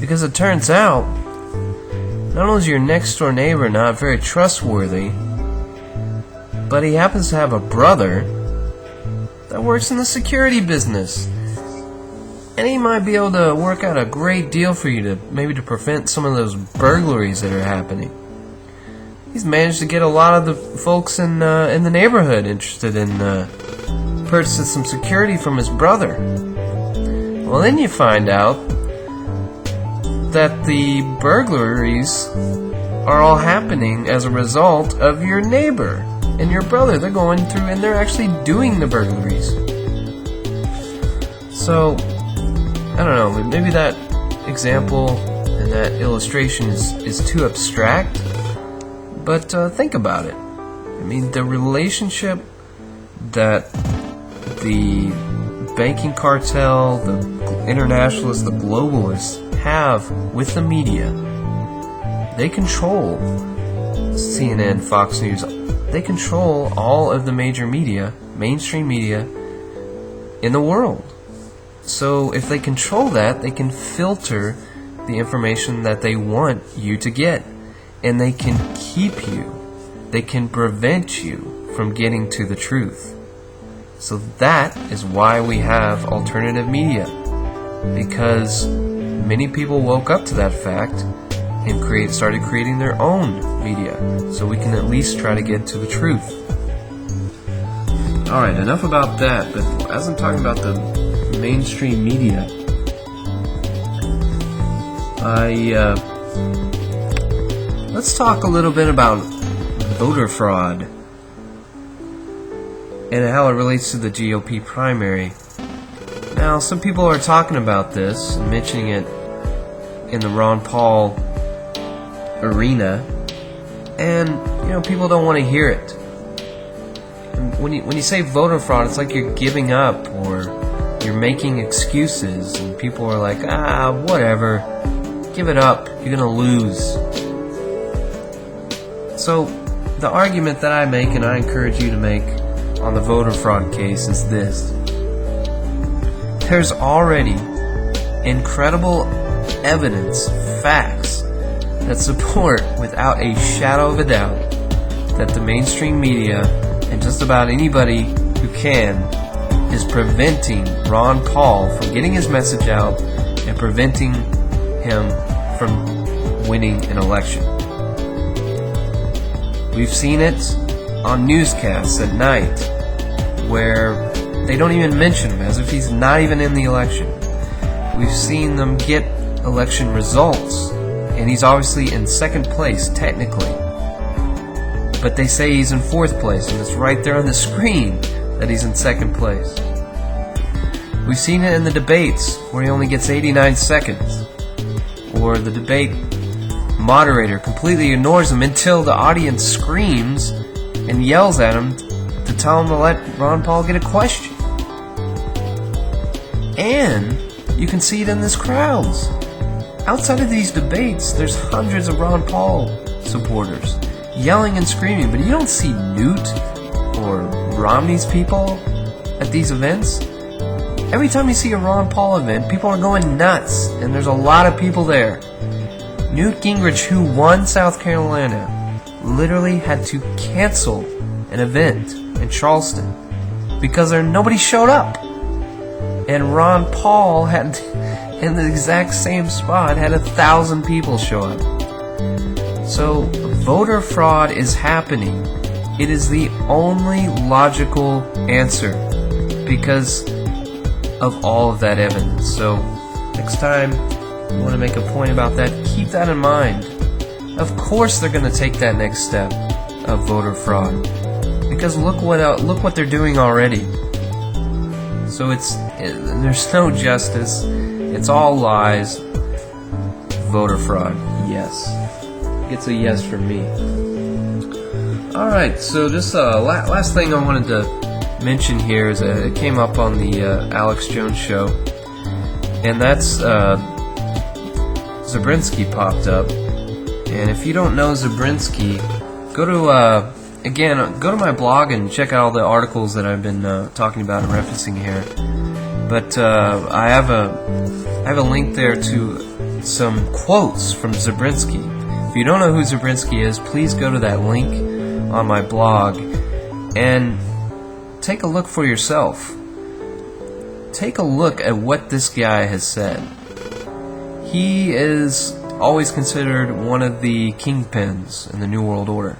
Because it turns out, not only is your next door neighbor not very trustworthy, but he happens to have a brother that works in the security business. And he might be able to work out a great deal for you to prevent some of those burglaries that are happening. He's managed to get a lot of the folks in the neighborhood interested in purchasing some security from his brother. Well, then you find out that the burglaries are all happening as a result of your neighbor and your brother. They're going through and they're actually doing the burglaries. So, I don't know, maybe that example and that illustration is too abstract, but think about it. I mean, the relationship that the banking cartel, the internationalists, the globalists have with the media. They control CNN, Fox News. They control all of the major media, mainstream media in the world. So if they control that, they can filter the information that they want you to get. And they can keep you. They can prevent you from getting to the truth. So that is why we have alternative media. Because many people woke up to that fact and started creating their own media. So we can at least try to get to the truth. Alright, enough about that. But as I'm talking about the mainstream media, let's talk a little bit about voter fraud and how it relates to the GOP primary. Now, some people are talking about this, mentioning it in the Ron Paul arena, and people don't want to hear it. And when you say voter fraud, it's like you're giving up or you're making excuses, and people are like, whatever, give it up, you're gonna lose. So the argument that I make, and I encourage you to make on the voter fraud case, is this: there's already incredible evidence, facts, that support without a shadow of a doubt that the mainstream media and just about anybody who can is preventing Ron Paul from getting his message out and preventing him from winning an election. We've seen it on newscasts at night where they don't even mention him, as if he's not even in the election. We've seen them get election results, and he's obviously in second place, technically. But they say he's in fourth place, and it's right there on the screen that he's in second place. We've seen it in the debates, where he only gets 89 seconds. Or the debate moderator completely ignores him until the audience screams and yells at him to tell him to let Ron Paul get a question. And you can see it in these crowds. Outside of these debates, there's hundreds of Ron Paul supporters yelling and screaming, but you don't see Newt or Romney's people at these events. Every time you see a Ron Paul event, people are going nuts, and there's a lot of people there. Newt Gingrich, who won South Carolina, literally had to cancel an event in Charleston because nobody showed up. And Ron Paul had, in the exact same spot, had 1,000 people show up. So voter fraud is happening. It is the only logical answer because of all of that evidence. So next time you want to make a point about that, keep that in mind. Of course they're going to take that next step of voter fraud, because look what they're doing already. So there's no justice. It's all lies. Voter fraud, yes. Gets a yes from me. Alright, so just last thing I wanted to mention here is it came up on the Alex Jones show, and that's Zabrinsky popped up. And if you don't know Zabrinsky, go to my blog and check out all the articles that I've been talking about and referencing here. But I have a link there to some quotes from Zabriskie. If you don't know who Zabriskie is, please go to that link on my blog and take a look for yourself. Take a look at what this guy has said. He is always considered one of the kingpins in the New World Order.